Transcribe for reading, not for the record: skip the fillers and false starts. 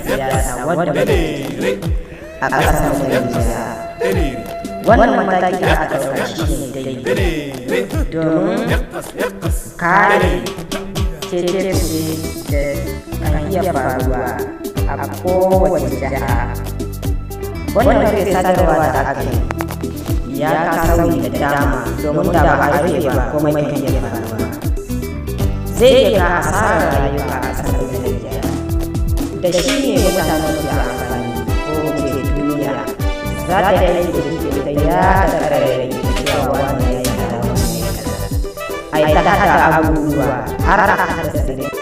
siyasa wadda a ƙasar Najeriya. Wannan mataki da aka ɗauka shi ne daidai domin kare cece-kuce da kan iya faruwa a kowace jiha. Wannan rufe sadarwa da aka yi ya ka sauyi da dama domin da ba a rufe ba komai kan iya faruwa. Zai iya asarar rayuka a ƙasar Najeriya. Da shi ne mutanen ke amfani ko ce duniya za ta yi aiki da shi da ya ta ƙararrai cewa wannan ya yi kaza wannan ya yi kaza. A yi ta haɗa abubuwa har a haɗa sirri.